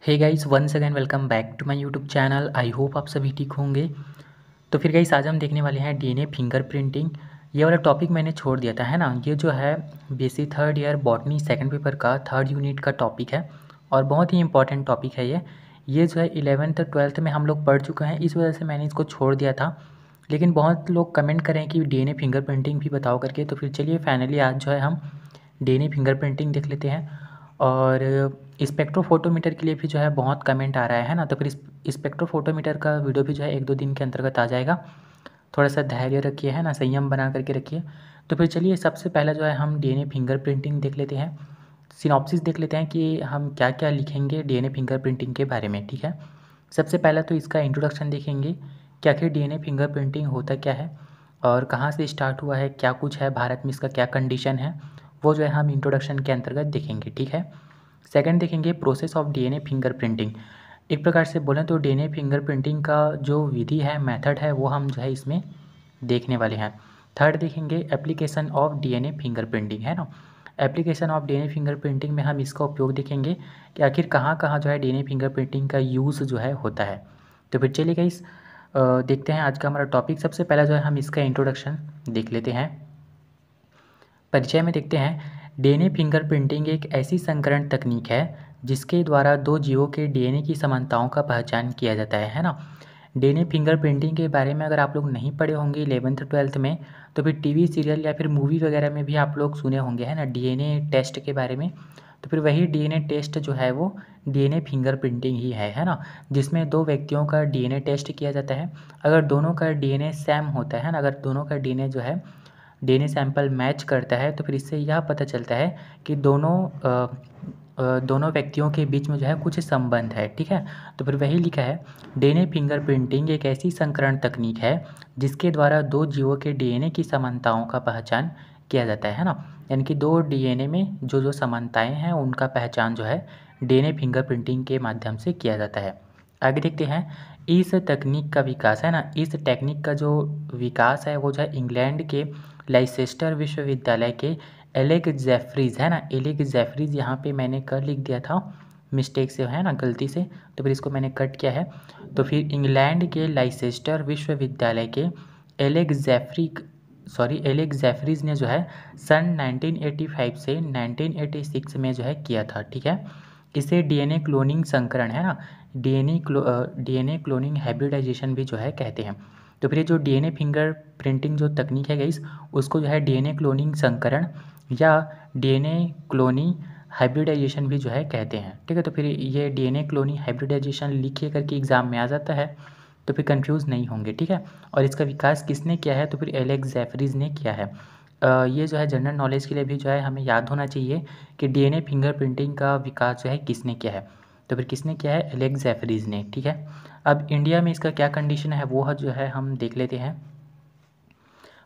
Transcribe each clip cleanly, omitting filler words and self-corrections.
Hey guys, once again welcome back to my YouTube channel. I hope आप सभी ठीक होंगे। तो फिर गाइस आज हम देखने वाले हैं डीएनए फिंगरप्रिंटिंग। ये वाला टॉपिक मैंने छोड़ दिया था, है ना। ये जो है BSc third year botany second paper का थर्ड यूनिट का टॉपिक है और बहुत ही इंपॉर्टेंट टॉपिक है ये जो है 11th 12th में हम लोग पढ़ चुके हैं, इस वजह से मैंने इसको छोड़ दिया था। लेकिन बहुत लोग कमेंट करें कि डीएनए फिंगरप्रिंटिंग भी बताओ करके, तो फिर चलिए फाइनली आज जो है हम डीएनए फिंगरप्रिंटिंग देख लेते हैं। और स्पेक्ट्रोफोटोमीटर के लिए भी जो है बहुत कमेंट आ रहा है ना, तो फिर स्पेक्ट्रोफोटोमीटर का वीडियो भी जो है 1-2 दिन के अंतर्गत आ जाएगा। थोड़ा सा धैर्य रखिए, है ना, संयम बना करके रखिए। तो फिर चलिए सबसे पहला जो है हम डीएनए फिंगरप्रिंटिंग देख लेते हैं। सिनॉप्सिस देख लेते हैं कि हम क्या क्या लिखेंगे डीएनए फिंगरप्रिंटिंग के बारे में, ठीक है। सबसे पहला तो इसका इंट्रोडक्शन देखेंगे कि आखिर डीएनए फिंगरप्रिंटिंग होता क्या है और कहाँ से स्टार्ट हुआ है, क्या कुछ है भारत में, इसका क्या कंडीशन है, वो जो है हम इंट्रोडक्शन के अंतर्गत देखेंगे, ठीक है। सेकंड देखेंगे प्रोसेस ऑफ डीएनए फिंगरप्रिंटिंग। एक प्रकार से बोलें तो डीएनए फिंगरप्रिंटिंग का जो विधि है, मेथड है, वो हम जो है इसमें देखने वाले हैं। थर्ड देखेंगे एप्लीकेशन ऑफ डीएनए फिंगरप्रिंटिंग, है ना। एप्लीकेशन ऑफ डीएनए फिंगरप्रिंटिंग में हम इसका उपयोग देखेंगे कि आखिर कहाँ कहाँ जो है डीएनए फिंगरप्रिंटिंग का यूज़ जो है होता है। तो फिर चलिए गाइस देखते हैं आज का हमारा टॉपिक। सबसे पहला जो है हम इसका इंट्रोडक्शन देख लेते हैं। परिचय में देखते हैं, डीएनए फिंगरप्रिंटिंग एक ऐसी संकरण तकनीक है जिसके द्वारा दो जीवों के डीएनए की समानताओं का पहचान किया जाता है ना। डीएनए फिंगरप्रिंटिंग के बारे में अगर आप लोग नहीं पढ़े होंगे 11th 12th में, तो फिर टीवी सीरियल या फिर मूवी वगैरह में भी आप लोग सुने होंगे, है ना, डीएनए टेस्ट के बारे में। तो फिर वही डीएनए टेस्ट जो है वो डीएनए फिंगरप्रिंटिंग ही है ना, जिसमें दो व्यक्तियों का डीएनए टेस्ट किया जाता है। अगर दोनों का डीएनए सेम होता है ना, अगर दोनों का डीएनए जो है डीएनए सैंपल मैच करता है, तो फिर इससे यह पता चलता है कि दोनों व्यक्तियों के बीच में जो है कुछ संबंध है, ठीक है। तो फिर वही लिखा है, डीएनए फिंगरप्रिंटिंग एक ऐसी संकरण तकनीक है जिसके द्वारा दो जीवों के डीएनए की समानताओं का पहचान किया जाता है ना। यानी कि दो डीएनए में जो जो समानताएं हैं उनका पहचान जो है डीएनए फिंगरप्रिंटिंग के माध्यम से किया जाता है। आगे देखते हैं, इस तकनीक का विकास, है ना, इस टेक्निक का जो विकास है वो जो है इंग्लैंड के लाइसेस्टर विश्वविद्यालय के एलेक जेफरीज, है ना, एलेक जेफरीज, यहाँ पे मैंने कर लिख दिया था मिस्टेक से, है ना, गलती से, तो फिर इसको मैंने कट किया है। तो फिर इंग्लैंड के लाइसेस्टर विश्वविद्यालय के एलेक जेफरीज ने जो है सन 1985 से 1986 में जो है किया था, ठीक है। इसे डीएनए क्लोनिंग संकरण, है ना, डीएनए क्लोनिंग हाइब्रिडाइजेशन भी जो है कहते हैं। तो फिर ये जो डीएनए फिंगर प्रिंटिंग जो तकनीक है गाइस, उसको जो है डीएनए क्लोनिंग संकरण या डीएनए क्लोनिंग हाइब्रिडाइजेशन भी जो है कहते हैं, ठीक है। तो फिर ये डीएनए क्लोनिंग हाइब्रिडाइजेशन लिखिए करके एग्जाम में आ जाता है, तो फिर कंफ्यूज नहीं होंगे, ठीक है। और इसका विकास किसने किया है, तो फिर एलेक्स जेफरीज ने किया है। ये जो है जनरल नॉलेज के लिए भी जो है हमें याद होना चाहिए कि डीएनए फिंगरप्रिंटिंग का विकास जो है किसने किया है, तो फिर किसने किया है, एलेक्स जेफरीज ने, ठीक है। अब इंडिया में इसका क्या कंडीशन है वो जो है हम देख लेते हैं।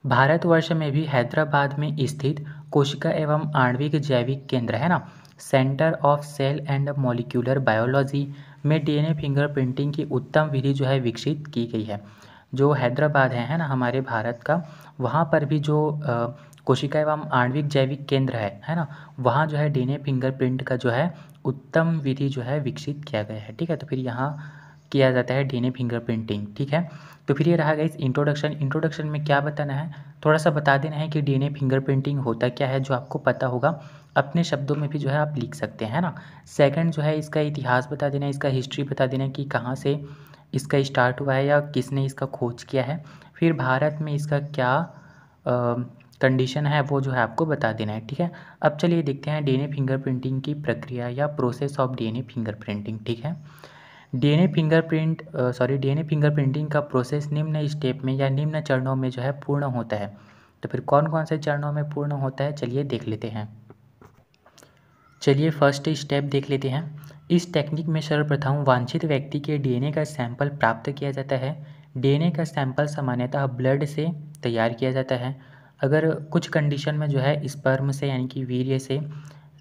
भारतवर्ष में भी हैदराबाद में स्थित कोशिका एवं आणविक जैविक केंद्र, है ना, centre of cell and molecular biology में डीएनए फिंगरप्रिंटिंग की उत्तम विधि जो है विकसित की गई है। जो हैदराबाद है ना, हमारे भारत का, वहाँ पर भी जो कोशिका एवं आणविक जैविक केंद्र है ना, वहाँ जो है डीएनए फिंगरप्रिंट का जो है उत्तम विधि जो है विकसित किया गया है, ठीक है। तो फिर यहाँ किया जाता है डीएनए फिंगरप्रिंटिंग, ठीक है। तो फिर ये रहा गाइस इंट्रोडक्शन। इंट्रोडक्शन में क्या बताना है, थोड़ा सा बता देना है कि डीएनए फिंगरप्रिंटिंग होता क्या है, जो आपको पता होगा अपने शब्दों में भी जो है आप लिख सकते हैं ना। सेकंड जो है इसका इतिहास बता देना है, इसका हिस्ट्री बता देना है कि कहाँ से इसका स्टार्ट हुआ है या किसने इसका खोज किया है। फिर भारत में इसका क्या कंडीशन है वो जो है आपको बता देना है, ठीक है। अब चलिए देखते हैं डीएनए फिंगरप्रिंटिंग की प्रक्रिया या प्रोसेस ऑफ डीएनए फिंगरप्रिंटिंग, ठीक है। डीएनए फिंगरप्रिंटिंग का प्रोसेस निम्न स्टेप में या निम्न चरणों में जो है पूर्ण होता है। तो फिर कौन कौन से चरणों में पूर्ण होता है, चलिए देख लेते हैं। चलिए फर्स्ट स्टेप देख लेते हैं। इस टेक्निक में सर्वप्रथम वांछित व्यक्ति के डीएनए का सैंपल प्राप्त किया जाता है। डीएनए का सैंपल सामान्यतः ब्लड से तैयार किया जाता है। अगर कुछ कंडीशन में जो है स्पर्म से, यानी कि वीर्य से,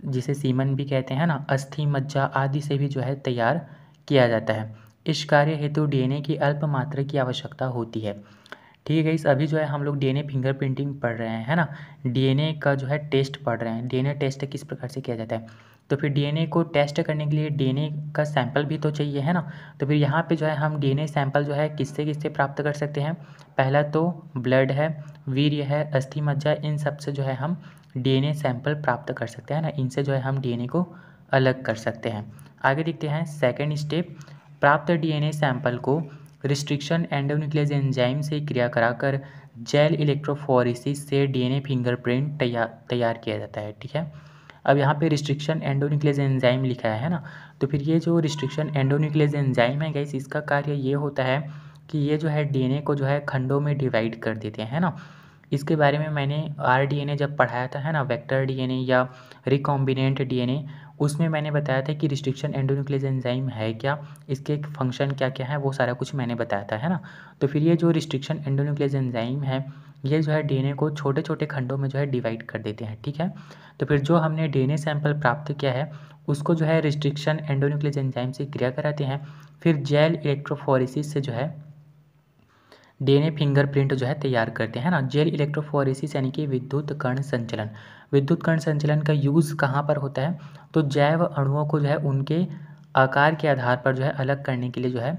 जिसे सीमन भी कहते हैं ना, अस्थि, मज्जा आदि से भी जो है तैयार किया जाता है। इस कार्य हेतु डीएनए की अल्प मात्रा की आवश्यकता होती है, ठीक है गाइस। अभी जो है हम लोग डीएनए फिंगरप्रिंटिंग पढ़ रहे हैं, है ना, डीएनए का जो है टेस्ट पढ़ रहे हैं। डीएनए टेस्ट किस प्रकार से किया जाता है, तो फिर डीएनए को टेस्ट करने के लिए डीएनए का सैंपल भी तो चाहिए, है ना। तो फिर यहाँ पे जो है हम डीएनए सैंपल जो है किससे किससे प्राप्त कर सकते हैं। पहला तो ब्लड है, वीर्य है, अस्थि मज्जा, इन सब से जो है हम डीएनए सैंपल प्राप्त कर सकते हैं ना। इनसे जो है हम डीएनए को अलग कर सकते हैं। आगे देखते हैं सेकेंड स्टेप। प्राप्त डीएनए सैंपल को रिस्ट्रिक्शन एंडोन्यूक्लियस एंजाइम से क्रिया कराकर जेल इलेक्ट्रोफोरेसिस से डीएनए फिंगरप्रिंट तैयार किया जाता है। ठीक है, अब यहाँ पे रिस्ट्रिक्शन एंडोन्यूक्लियस एंजाइम लिखा है ना। तो फिर ये जो रिस्ट्रिक्शन एंडोन्यूक्लियस एंजाइम है गाइस, इसका कार्य ये होता है कि ये जो है डीएनए को जो है खंडों में डिवाइड कर देते हैं, है ना। इसके बारे में मैंने आरडीएनए जब पढ़ाया था, है ना, वेक्टर डीएनए या रिकॉम्बिनेंट डीएनए, उसमें मैंने बताया था कि रिस्ट्रिक्शन एंडोन्यूक्लियस एंजाइम है क्या, इसके फंक्शन क्या क्या है, वो सारा कुछ मैंने बताया था, है ना। तो फिर ये जो रिस्ट्रिक्शन एंडोन्यूक्लियस एंजाइम है, ये जो है डीएनए को छोटे छोटे खंडों में जो है डिवाइड कर देते हैं। ठीक है, तो फिर जो हमने डीएनए सैंपल प्राप्त किया है उसको जो है रिस्ट्रिक्शन एंडोन्यूक्लियस एंजाइम से क्रिया कराते हैं, फिर जेल इलेक्ट्रोफोरेसिस से जो है डीएनए फिंगरप्रिंट जो है तैयार करते हैं ना। जेल इलेक्ट्रोफोरेसिस यानी कि विद्युत कण संचलन। विद्युत कण संचलन का यूज़ कहाँ पर होता है, तो जैव अणुओं को जो है उनके आकार के आधार पर जो है अलग करने के लिए जो है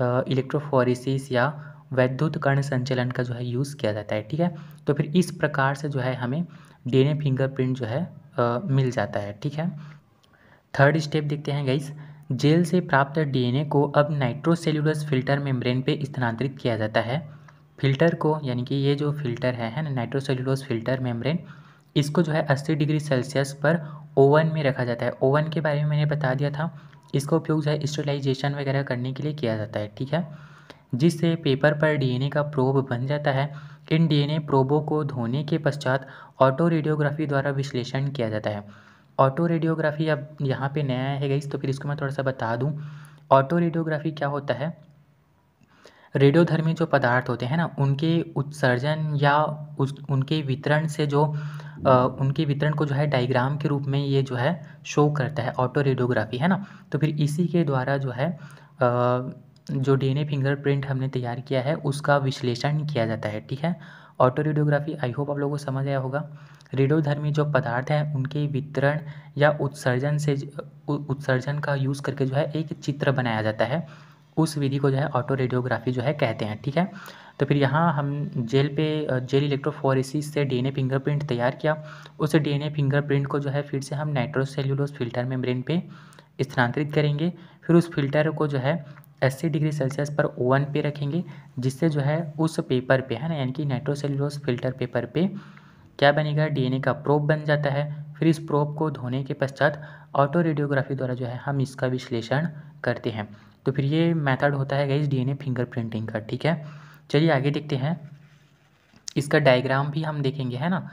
इलेक्ट्रोफोरेसिस या विद्युत कण संचलन का जो है यूज़ किया जाता है। ठीक है, तो फिर इस प्रकार से जो है हमें डीएनए फिंगरप्रिंट जो है मिल जाता है। ठीक है, थर्ड स्टेप देखते हैं गाइस। जेल से प्राप्त डीएनए को अब नाइट्रोसेल्युलस फिल्टर मेम्ब्रेन पे स्थानांतरित किया जाता है। फिल्टर को, यानी कि ये जो फिल्टर है ना, नाइट्रोसेल्युलोस फिल्टर मेम्ब्रेन, इसको जो है 80 डिग्री सेल्सियस पर ओवन में रखा जाता है। ओवन के बारे में मैंने बता दिया था, इसका उपयोग जो है स्टेरिलाइजेशन वगैरह करने के लिए किया जाता है। ठीक है, जिससे पेपर पर डीएनए का प्रोब बन जाता है। इन डीएनए प्रोबों को धोने के पश्चात ऑटो रेडियोग्राफी द्वारा विश्लेषण किया जाता है। ऑटो रेडियोग्राफी अब यहाँ पे नया है गाइस, तो फिर इसको मैं थोड़ा सा बता दूँ। ऑटो रेडियोग्राफी क्या होता है, रेडियोधर्मी जो पदार्थ होते हैं ना, उनके उत्सर्जन या उनके वितरण से जो उनके वितरण को जो है डायग्राम के रूप में ये जो है शो करता है ऑटो रेडियोग्राफी, है ना। तो फिर इसी के द्वारा जो है जो डीएनए फिंगरप्रिंट हमने तैयार किया है उसका विश्लेषण किया जाता है। ठीक है, ऑटो रेडियोग्राफी आई होप आप लोगों को समझ आया होगा। रेडियोधर्मी जो पदार्थ हैं उनके वितरण या उत्सर्जन का यूज़ करके जो है एक चित्र बनाया जाता है, उस विधि को जो है ऑटो रेडियोग्राफी जो है कहते हैं। ठीक है, तो फिर यहाँ हम जेल इलेक्ट्रोफोरेसिस से डीएनए फिंगरप्रिंट तैयार किया। उस डीएनए फिंगरप्रिंट को जो है फिर से हम नाइट्रोसेल्युलोज फिल्टर मेम्ब्रेन पे स्थानांतरित करेंगे। फिर उस फिल्टर को जो है 80 डिग्री सेल्सियस पर ओवन पे रखेंगे, जिससे जो है उस पेपर पे, है ना, यानी कि नाइट्रोसेल्युलोज फिल्टर पेपर पे क्या बनेगा, डीएनए का प्रोब बन जाता है। फिर इस प्रोब को धोने के पश्चात ऑटो रेडियोग्राफी द्वारा जो है हम इसका विश्लेषण करते हैं। तो फिर ये मेथड होता है गाइस डीएनए फिंगरप्रिंटिंग का। ठीक है, चलिए आगे देखते हैं, इसका डायग्राम भी हम देखेंगे, है ना।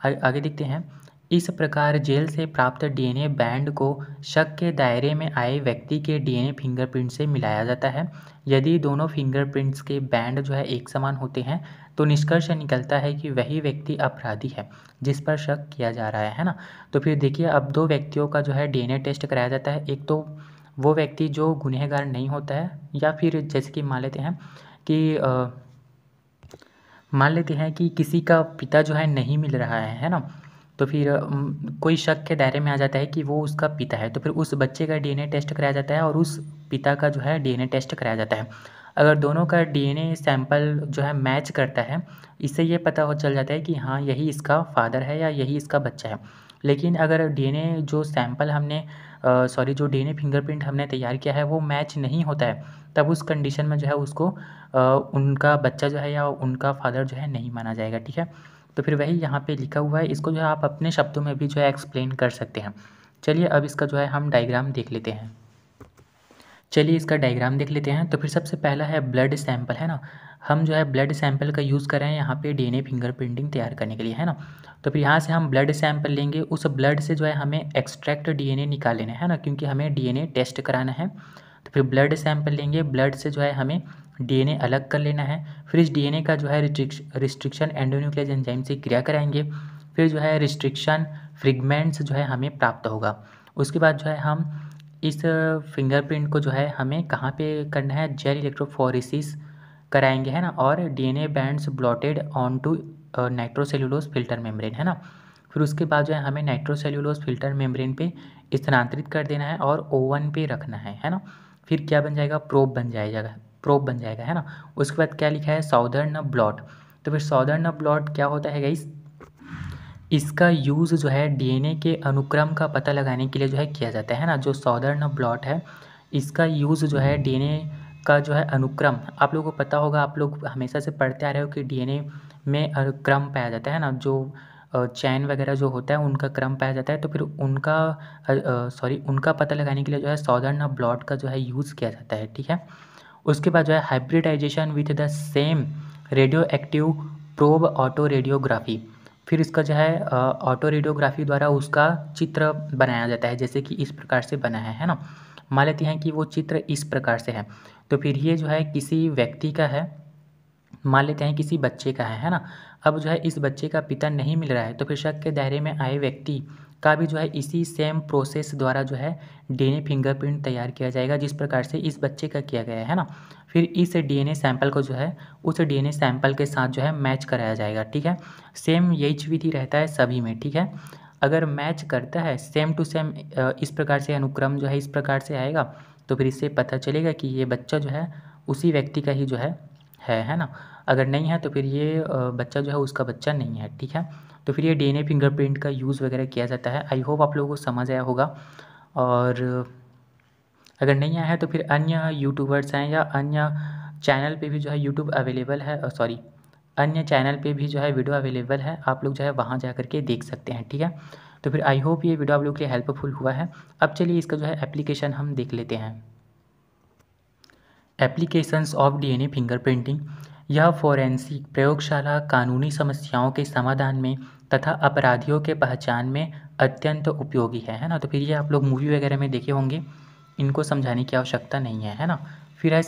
आगे देखते हैं। इस प्रकार जेल से प्राप्त डीएनए बैंड को शक के दायरे में आए व्यक्ति के डीएनए फिंगरप्रिंट से मिलाया जाता है। यदि दोनों फिंगरप्रिंट्स के बैंड जो है एक समान होते हैं तो निष्कर्ष निकलता है कि वही व्यक्ति अपराधी है जिस पर शक किया जा रहा है ना। तो फिर देखिए, अब दो व्यक्तियों का जो है डीएनए टेस्ट कराया जाता है। एक तो वो व्यक्ति जो गुनहगार नहीं होता है, या फिर जैसे कि मान लेते हैं कि किसी का पिता जो है नहीं मिल रहा है ना। तो फिर कोई शक के दायरे में आ जाता है कि वो उसका पिता है, तो फिर उस बच्चे का डीएनए टेस्ट कराया जाता है और उस पिता का जो है डीएनए टेस्ट कराया जाता है। अगर दोनों का डीएनए सैंपल जो है मैच करता है, इससे ये पता चल जाता है कि हाँ यही इसका फादर है या यही इसका बच्चा है। लेकिन अगर डीएनए जो सैंपल हमने जो डीएनए फिंगरप्रिंट हमने तैयार किया है वो मैच नहीं होता है, तब उस कंडीशन में जो है उसको उनका बच्चा जो है या उनका फादर जो है नहीं माना जाएगा। ठीक है, तो फिर वही यहाँ पे लिखा हुआ है, इसको जो है आप अपने शब्दों में भी जो है एक्सप्लेन कर सकते हैं। चलिए अब इसका जो है हम डायग्राम देख लेते हैं। चलिए इसका डायग्राम देख लेते हैं। तो फिर सबसे पहला है ब्लड सैंपल, है ना। हम जो है ब्लड सैंपल का यूज़ कर रहे हैं यहाँ पे डीएनए फिंगरप्रिंटिंग तैयार करने के लिए, है ना। तो फिर यहाँ से हम ब्लड सैंपल लेंगे, उस ब्लड से जो है हमें एक्सट्रैक्ट डीएनए निकाल लेना है ना, क्योंकि हमें डीएनए टेस्ट कराना है। तो फिर ब्लड सैंपल लेंगे, ब्लड से जो है हमें डीएनए अलग कर लेना है। फिर इस डीएनए का जो है रिस्ट्रिक्शन एंडोन्यूक्लियस एंजाइम से क्रिया कराएंगे। फिर जो है रिस्ट्रिक्शन फ्रेगमेंट्स जो है हमें प्राप्त होगा। उसके बाद जो है हम इस फिंगरप्रिंट को जो है हमें कहाँ पे करना है, जेल इलेक्ट्रोफोरेसिस कराएंगे, है ना। और DNA bands blotted on to nitrocellulose filter membrane, है ना। फिर उसके बाद जो है हमें नाइट्रोसेल्यूलोज फिल्टर मेम्ब्रेन पे स्थानांतरित कर देना है और ओवन पे रखना है ना। फिर क्या बन जाएगा, प्रोब बन जाएगा है ना। उसके बाद क्या लिखा है, साउदर्न ब्लॉट। तो फिर साउदर्न ब्लॉट क्या होता है गाइस, इसका यूज़ जो है डीएनए के अनुक्रम का पता लगाने के लिए जो है किया जाता है ना। जो साउदर्न ब्लॉट है इसका यूज़ जो है डीएनए का जो है अनुक्रम, आप लोगों को पता होगा, आप लोग हमेशा से पढ़ते आ रहे हो कि डीएनए में क्रम पाया जाता है ना, जो चैन वगैरह जो होता है उनका क्रम पाया जाता है। तो फिर उनका पता लगाने के लिए जो है साउदर्न ब्लॉट का जो है यूज़ किया जाता है, ठीक है। उसके बाद जो है hybridisation with the same radioactive probe autoradiography. फिर इसका जो है ऑटो रेडियोग्राफी द्वारा उसका चित्र बनाया जाता है, जैसे कि इस प्रकार से बना है ना। मान लेते हैं कि वो चित्र इस प्रकार से है, तो फिर ये जो है किसी व्यक्ति का है, मान लेते हैं किसी बच्चे का है ना। अब जो है इस बच्चे का पिता नहीं मिल रहा है, तो फिर शक के दायरे में आए व्यक्ति का भी जो है इसी सेम प्रोसेस द्वारा जो है डीएनए फिंगरप्रिंट तैयार किया जाएगा, जिस प्रकार से इस बच्चे का किया गया है ना। फिर इस डीएनए सैंपल को जो है उस डीएनए सैंपल के साथ जो है मैच कराया जाएगा, ठीक है। सेम यही विधि रहता है सभी में, ठीक है। अगर मैच करता है सेम टू सेम, इस प्रकार से अनुक्रम जो है इस प्रकार से आएगा, तो फिर इससे पता चलेगा कि ये बच्चा जो है उसी व्यक्ति का ही जो है ना। अगर नहीं है तो फिर ये बच्चा जो है उसका बच्चा नहीं है, ठीक है। तो फिर ये डीएनए फिंगरप्रिंट का यूज़ वगैरह किया जाता है। आई होप आप लोगों को समझ आया होगा। और अगर नहीं आया है तो फिर अन्य यूट्यूबर्स हैं या अन्य चैनल पे भी जो है यूट्यूब अवेलेबल है, अन्य चैनल पे भी जो है वीडियो अवेलेबल है, आप लोग जो है वहाँ जा कर के देख सकते हैं, ठीक है। तो फिर आई होप ये वीडियो आप लोग के लिए हेल्पफुल हुआ है। अब चलिए इसका जो है एप्लीकेशन हम देख लेते हैं। एप्लीकेशंस ऑफ डीएनए फिंगरप्रिंटिंग, यह फोरेंसिक प्रयोगशाला कानूनी समस्याओं के समाधान में तथा अपराधियों के पहचान में अत्यंत उपयोगी है ना। तो फिर ये आप लोग मूवी वगैरह में देखे होंगे, इनको समझाने की आवश्यकता नहीं है ना। फिर है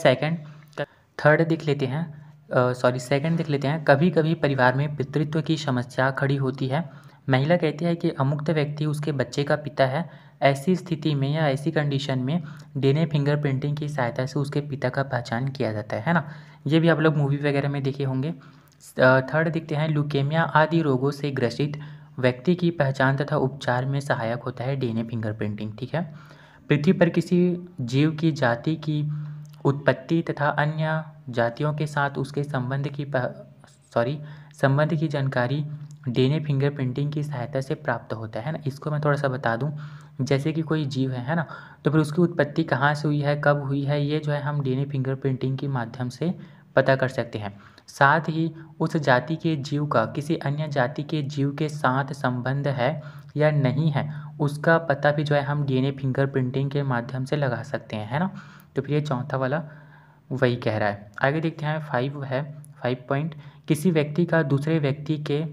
थर्ड देख लेते हैं, सेकंड देख लेते हैं। कभी कभी परिवार में पितृत्व की समस्या खड़ी होती है। महिला कहती है कि अमुक्त व्यक्ति उसके बच्चे का पिता है। ऐसी स्थिति में या ऐसी कंडीशन में डीएनए फिंगरप्रिंटिंग की सहायता से उसके पिता का पहचान किया जाता है ना। ये भी आप लोग मूवी वगैरह में देखे होंगे। थर्ड देखते हैं, ल्यूकेमिया आदि रोगों से ग्रसित व्यक्ति की पहचान तथा उपचार में सहायक होता है डीएनए फिंगरप्रिंटिंग, ठीक है। पृथ्वी पर किसी जीव की जाति की उत्पत्ति तथा अन्य जातियों के साथ उसके संबंध की जानकारी डीएनए फिंगरप्रिंटिंग की सहायता से प्राप्त होता है ना। इसको मैं थोड़ा सा बता दूं, जैसे कि कोई जीव है ना, तो फिर उसकी उत्पत्ति कहाँ से हुई है, कब हुई है, ये जो है हम डीएनए फिंगरप्रिंटिंग के माध्यम से पता कर सकते हैं। साथ ही उस जाति के जीव का किसी अन्य जाति के जीव के साथ संबंध है या नहीं है, उसका पता भी जो है हम डीएनए फिंगरप्रिंटिंग के माध्यम से लगा सकते हैं, है ना। तो फिर ये चौथा वाला वही कह रहा है। आगे देखते हैं 5 पॉइंट, किसी व्यक्ति का दूसरे व्यक्ति के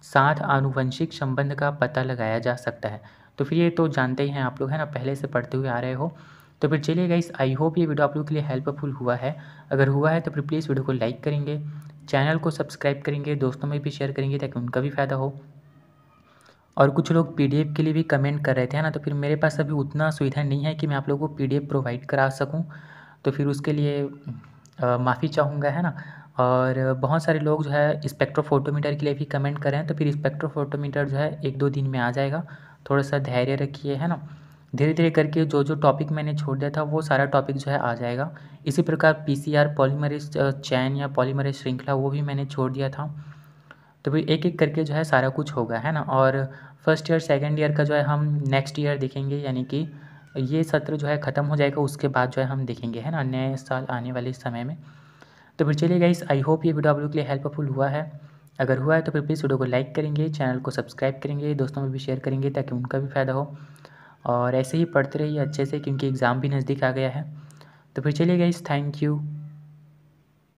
साथ आनुवंशिक संबंध का पता लगाया जा सकता है। तो फिर ये तो जानते ही हैं आप लोग, है ना, पहले से पढ़ते हुए आ रहे हो। तो फिर चलिए गाइस, आई होप ये वीडियो आप लोगों के लिए हेल्पफुल हुआ है। अगर हुआ है तो फिर प्लीज़ वीडियो को लाइक करेंगे, चैनल को सब्सक्राइब करेंगे, दोस्तों में भी शेयर करेंगे ताकि उनका भी फ़ायदा हो। और कुछ लोग पीडीएफ के लिए भी कमेंट कर रहे थे, है ना, तो फिर मेरे पास अभी उतना सुविधा नहीं है कि मैं आप लोगों को पीडीएफ प्रोवाइड करा सकूं, तो फिर उसके लिए माफ़ी चाहूँगा, है ना। और बहुत सारे लोग जो है स्पेक्ट्रोफोटोमीटर के लिए भी कमेंट कर रहे हैं, तो फिर स्पेक्ट्रोफोटोमीटर जो है 1-2 दिन में आ जाएगा, थोड़ा सा धैर्य रखिए, है ना। धीरे धीरे करके जो जो टॉपिक मैंने छोड़ दिया था वो सारा टॉपिक जो है आ जाएगा। इसी प्रकार पीसीआर पॉलीमरेज चैन या पॉलीमरेज श्रृंखला वो भी मैंने छोड़ दिया था। तो फिर एक एक करके जो है सारा कुछ होगा, है ना। और फर्स्ट ईयर सेकंड ईयर का जो है हम नेक्स्ट ईयर देखेंगे, यानी कि ये सत्र जो है ख़त्म हो जाएगा, उसके बाद जो है हम देखेंगे, है ना, नए साल आने वाले समय में। तो फिर चलिए गाइस, आई होप ये वीडियो आप लोगों के लिए हेल्पफुल हुआ है। अगर हुआ है तो फिर प्लीज़ वीडियो को लाइक करेंगे, चैनल को सब्सक्राइब करेंगे, दोस्तों में भी शेयर करेंगे ताकि उनका भी फ़ायदा हो। और ऐसे ही पढ़ते रहिए अच्छे से, क्योंकि एग्ज़ाम भी नज़दीक आ गया है। तो फिर चलिए गाइस, थैंक यू।